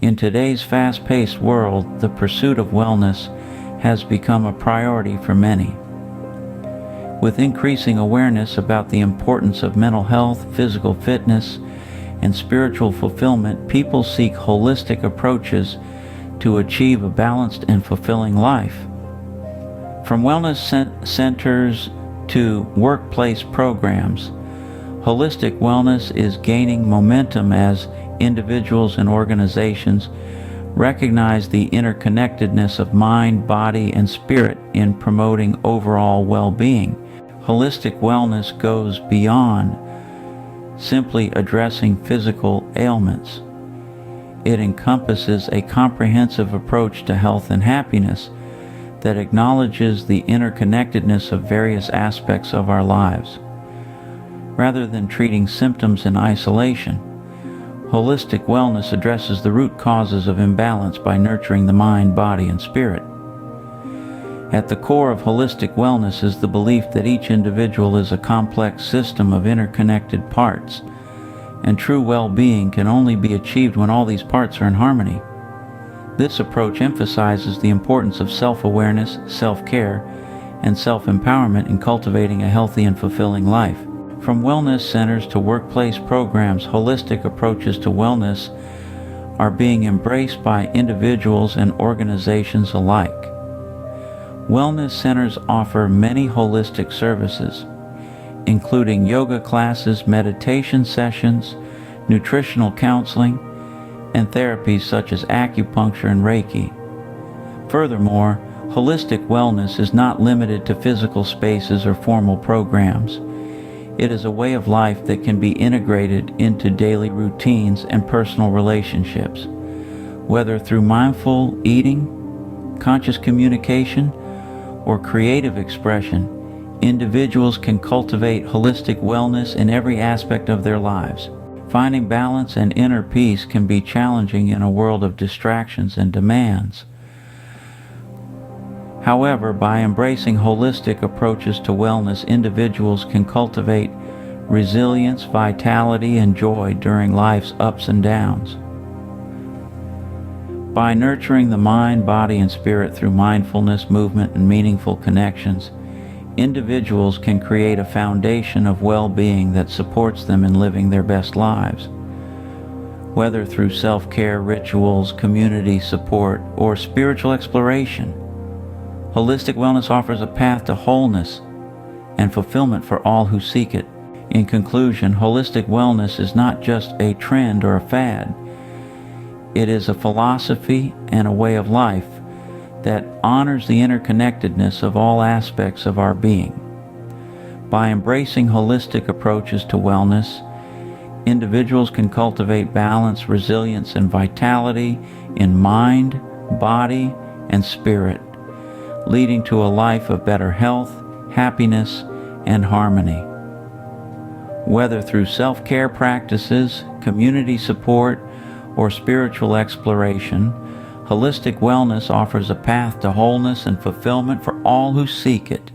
In today's fast-paced world, the pursuit of wellness has become a priority for many. With increasing awareness about the importance of mental health, physical fitness, and spiritual fulfillment, people seek holistic approaches to achieve a balanced and fulfilling life. From wellness centers to workplace programs, holistic wellness is gaining momentum as individuals and organizations recognize the interconnectedness of mind, body, and spirit in promoting overall well-being. Holistic wellness goes beyond simply addressing physical ailments. It encompasses a comprehensive approach to health and happiness that acknowledges the interconnectedness of various aspects of our lives. Rather than treating symptoms in isolation, holistic wellness addresses the root causes of imbalance by nurturing the mind, body, and spirit. At the core of holistic wellness is the belief that each individual is a complex system of interconnected parts, and true well-being can only be achieved when all these parts are in harmony. This approach emphasizes the importance of self-awareness, self-care, and self-empowerment in cultivating a healthy and fulfilling life. From wellness centers to workplace programs, holistic approaches to wellness are being embraced by individuals and organizations alike. Wellness centers offer many holistic services, including yoga classes, meditation sessions, nutritional counseling, and therapies such as acupuncture and Reiki. Furthermore, holistic wellness is not limited to physical spaces or formal programs. It is a way of life that can be integrated into daily routines and personal relationships. Whether through mindful eating, conscious communication, or creative expression, individuals can cultivate holistic wellness in every aspect of their lives. Finding balance and inner peace can be challenging in a world of distractions and demands. However, by embracing holistic approaches to wellness, individuals can cultivate resilience, vitality, and joy during life's ups and downs. By nurturing the mind, body, and spirit through mindfulness, movement, and meaningful connections, individuals can create a foundation of well-being that supports them in living their best lives. Whether through self-care rituals, community support, or spiritual exploration, holistic wellness offers a path to wholeness and fulfillment for all who seek it. In conclusion, holistic wellness is not just a trend or a fad. It is a philosophy and a way of life that honors the interconnectedness of all aspects of our being. By embracing holistic approaches to wellness, individuals can cultivate balance, resilience, and vitality in mind, body, and spirit, leading to a life of better health, happiness, and harmony. Whether through self-care practices, community support, or spiritual exploration, holistic wellness offers a path to wholeness and fulfillment for all who seek it.